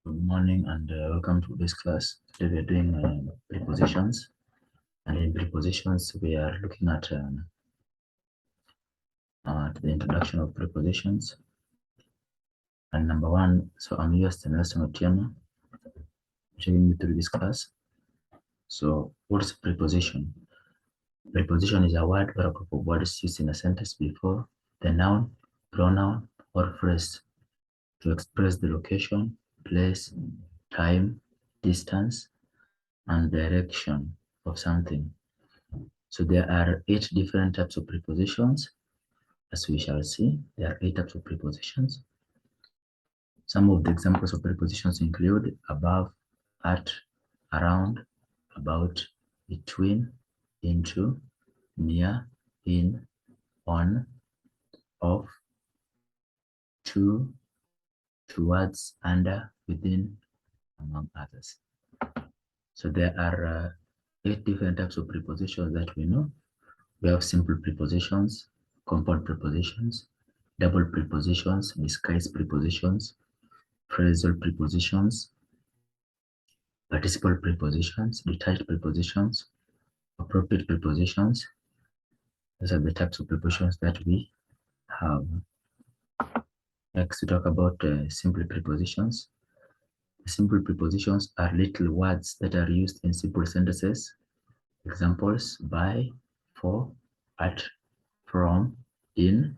Good morning and welcome to this class. Today we are doing prepositions, and in prepositions we are looking at the introduction of prepositions. And number one, so I'm used Nelson Otieno taking you through this class. So what's a preposition? Preposition is a word or a group of words used in a sentence before the noun, pronoun, or phrase to express the location, place, time, distance, and direction of something. So there are 8 different types of prepositions. As we shall see, there are 8 types of prepositions. Some of the examples of prepositions include above, at, around, about, between, into, near, in, on, off, to, towards, under, within, among others. So there are 8 different types of prepositions that we know. We have simple prepositions, compound prepositions, double prepositions, disguised prepositions, phrasal prepositions, participle prepositions, detached prepositions, appropriate prepositions. Those are the types of prepositions that we have. Next, to talk about simple prepositions. Simple prepositions are little words that are used in simple sentences. Examples: by, for, at, from, in,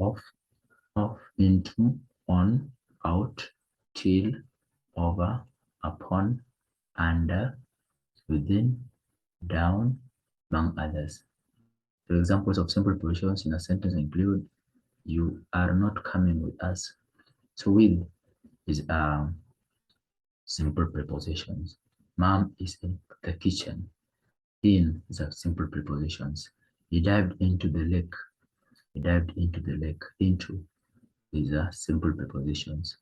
of, into, on, out, till, over, upon, under, within, down, among others. So examples of simple prepositions in a sentence include: you are not coming with us. So with is simple prepositions. Mom is in the kitchen. In is a simple prepositions. He dived into the lake. He dived into the lake. Into is a simple prepositions.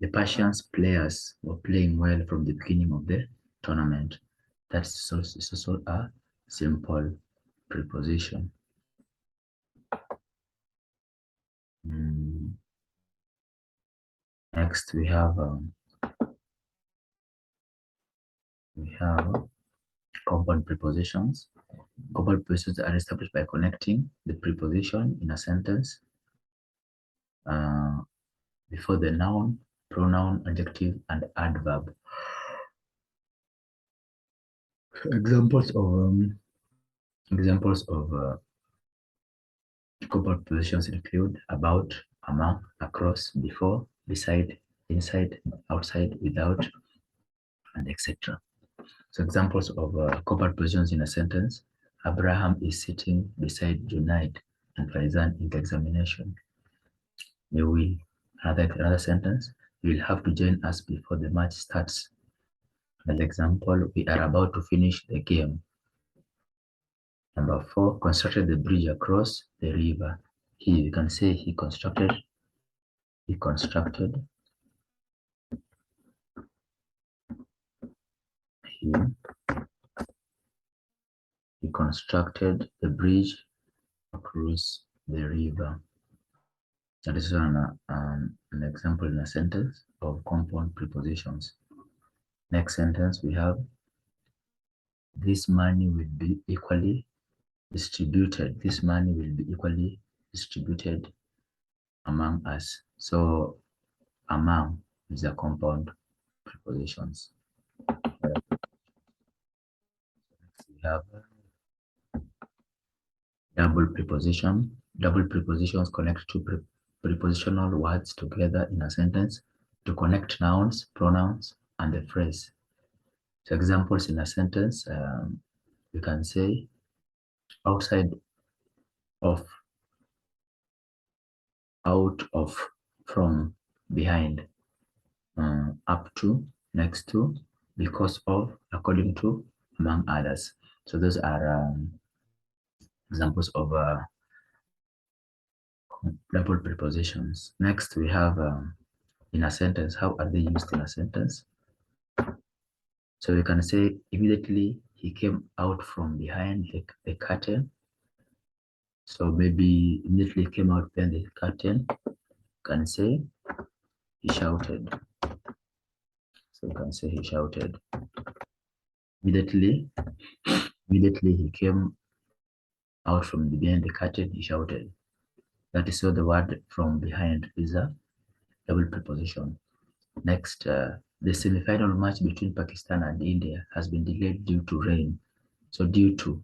The Persians players were playing well from the beginning of the tournament. That's also a simple preposition. Next, we have compound prepositions. Compound prepositions are established by connecting the preposition in a sentence before the noun, pronoun, adjective, and adverb. Examples of compound prepositions include about, among, across, before, beside, inside, outside, without, and etc. So examples of compound prepositions in a sentence: Abraham is sitting beside Junaid and Faizan in the examination. Another sentence: you will have to join us before the match starts. Another example: we are about to finish the game. Number 4, constructed the bridge across the river. Here you can say he constructed the bridge across the river. That is an example in a sentence of compound prepositions. Next sentence we have: this money will be equally distributed. This money will be equally distributed among us. So among is a compound prepositions. We have double preposition. Double prepositions connect two prepositional words together in a sentence to connect nouns, pronouns, and the phrase. So examples in a sentence, you can say outside of, out of, from, behind, up to, next to, because of, according to, among others. So those are examples of double prepositions. Next, we have in a sentence. How are they used in a sentence? So we can say immediately he came out from behind the curtain. So maybe immediately came out behind the curtain. You can say he shouted. So you can say he shouted. Immediately he came out from behind the curtain, he shouted. That is so the word from behind is a double preposition. Next, the semi-final match between Pakistan and India has been delayed due to rain. So due to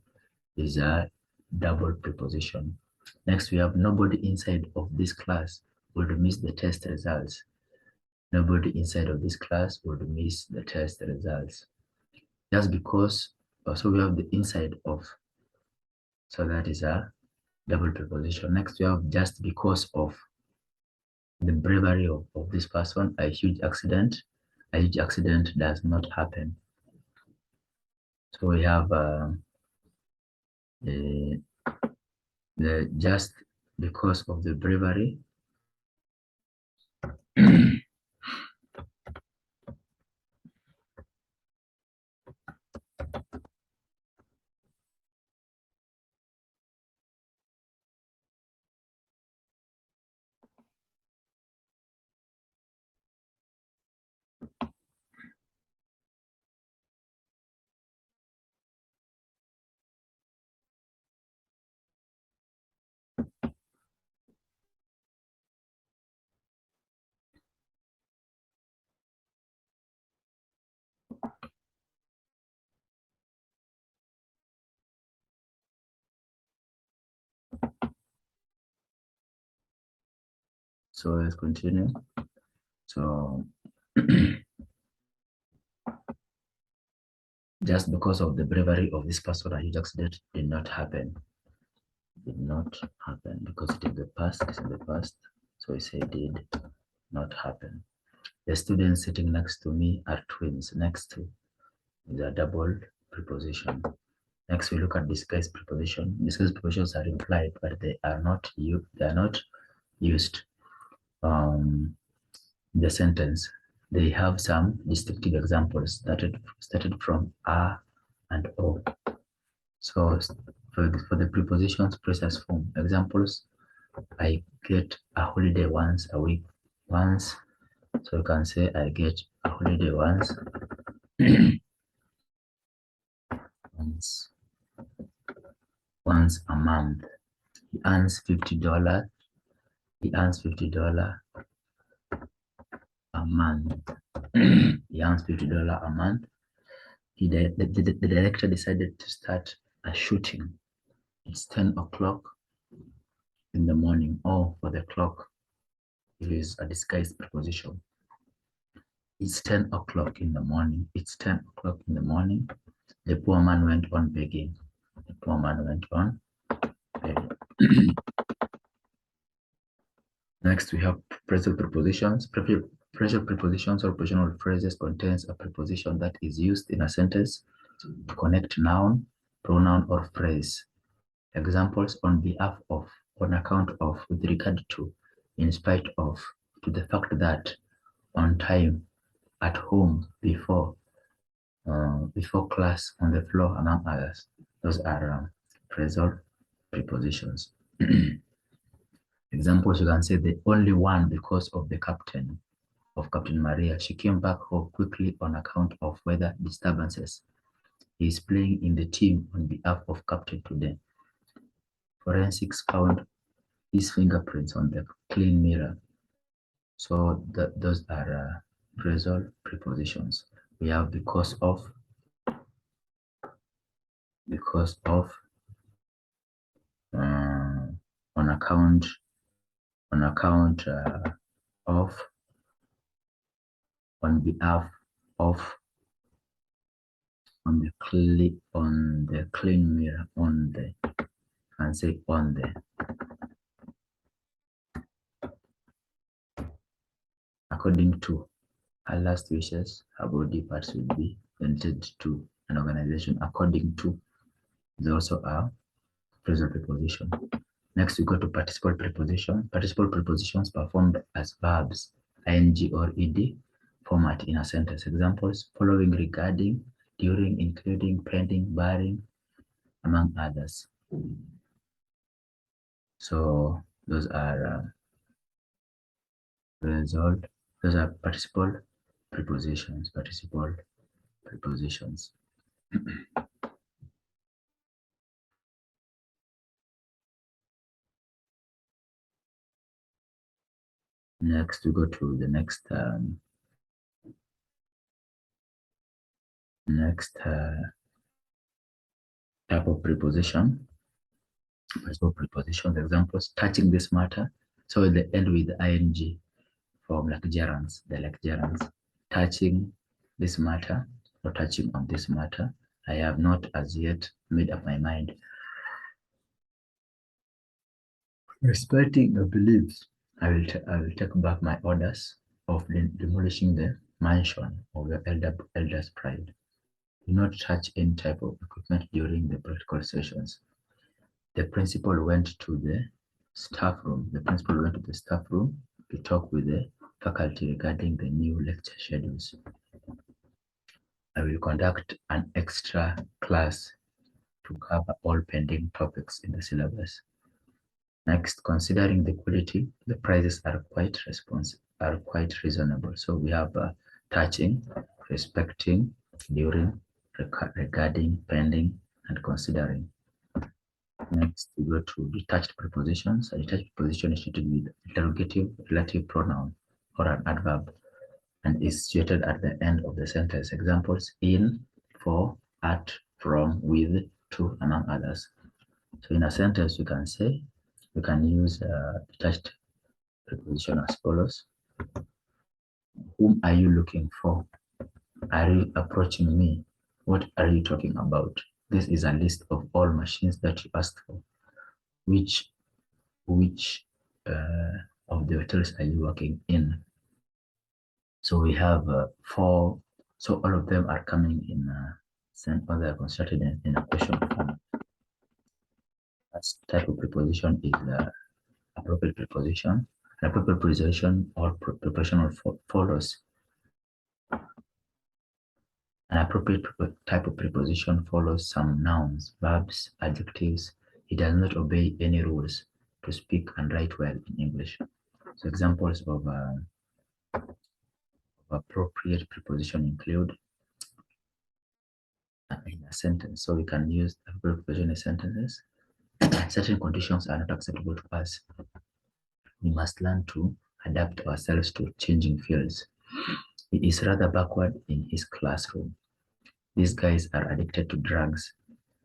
is a double preposition. Next, we have nobody inside of this class would miss the test results. Nobody inside of this class would miss the test results. Just because, so we have the inside of, so that is a double preposition. Next, we have just because of the bravery of this person, a huge accident does not happen. So we have the just because of the bravery. So let's continue. So just because of the bravery of this person, a huge accident did not happen. Did not happen because it is the past. It's in the past. So we say did not happen. The students sitting next to me are twins. Next to is a double preposition. Next, we look at disguised preposition. Disguised prepositions are implied, but they are not used the sentence. They have some distinctive examples started from a and o. So for the prepositions, process form examples. I get a holiday once a week. Once, so you can say I get a holiday once. once, once a month. He earns $50. He earns $50 a month. He earns $50 a month. The director decided to start a shooting. It's 10 o'clock in the morning. Oh, for the clock, it is a disguised preposition. It's 10 o'clock in the morning. It's 10 o'clock in the morning. The poor man went on begging. The poor man went on begging. Next, we have phrasal prepositions. Phrasal prepositions or positional phrases contains a preposition that is used in a sentence to connect noun, pronoun, or phrase. Examples: on behalf of, on account of, with regard to, in spite of, to the fact that, on time, at home, before class, on the floor, among others. Those are phrasal prepositions. Examples, you can say the only one because of the captain, of Captain Maria. She came back home quickly on account of weather disturbances. He is playing in the team on behalf of Captain today. Forensics found his fingerprints on the clean mirror. So those are phrasal prepositions. We have because of, on account of, on behalf of, on the clean mirror, on the, and say on the. According to her last wishes, her body parts will be donated to an organization. According to is also a phrasal preposition. Next, we go to participle preposition. Participle prepositions performed as verbs, ing or ed format in a sentence. Examples: following, regarding, during, including, pending, barring, among others. So those are those are participle prepositions, participle prepositions. Next, we go to the next type of preposition. So preposition examples: touching this matter. So they end with ing form, like gerunds. They're like gerunds. Touching this matter, or touching on this matter. I have not as yet made up my mind. Respecting the beliefs, I will take back my orders of demolishing the mansion of your elder's pride. Do not touch any type of equipment during the practical sessions. The principal went to the staff room. The principal went to the staff room to talk with the faculty regarding the new lecture schedules. I will conduct an extra class to cover all pending topics in the syllabus. Next, considering the quality, the prices are quite reasonable. So we have touching, respecting, during, regarding, pending, and considering. Next, we go to detached prepositions. A detached preposition is treated with interrogative relative pronoun or an adverb and is situated at the end of the sentence. Examples: in, for, at, from, with, to, among others. So in a sentence, we can use detached preposition as follows. Whom are you looking for? Are you approaching me? What are you talking about? This is a list of all machines that you asked for. Which of the hotels are you working in? So we have four. So all of them are coming in or they are constructed in a question form. That type of preposition is appropriate preposition. An appropriate preposition or preposition follows. An appropriate type of preposition follows some nouns, verbs, adjectives. It does not obey any rules to speak and write well in English. So examples of appropriate preposition include in a sentence. So we can use appropriate preposition in sentences. Certain conditions are not acceptable to us. We must learn to adapt ourselves to changing fields. He is rather backward in his classroom. These guys are addicted to drugs.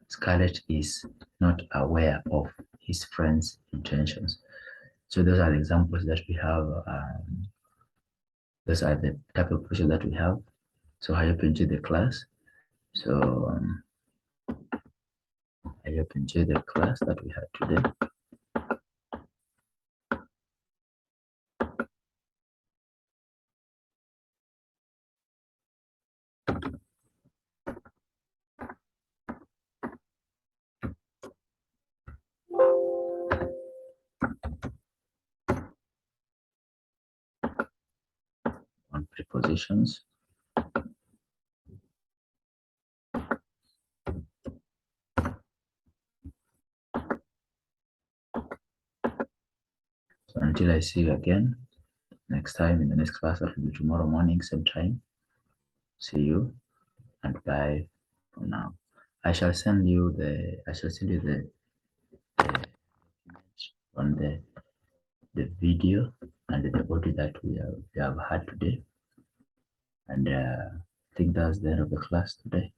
Scarlett is not aware of his friend's intentions. So those are the examples that we have. Those are the type of questions that we have. So I hope you enjoy the class. So I hope you enjoy the class that we had today. On prepositions. So until I see you again next time in the next class, that will be tomorrow morning, same time. See you and bye for now. I shall send you the on the video and the audio that we have had today. And I think that's the end of the class today.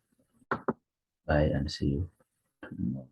Bye and see you tomorrow.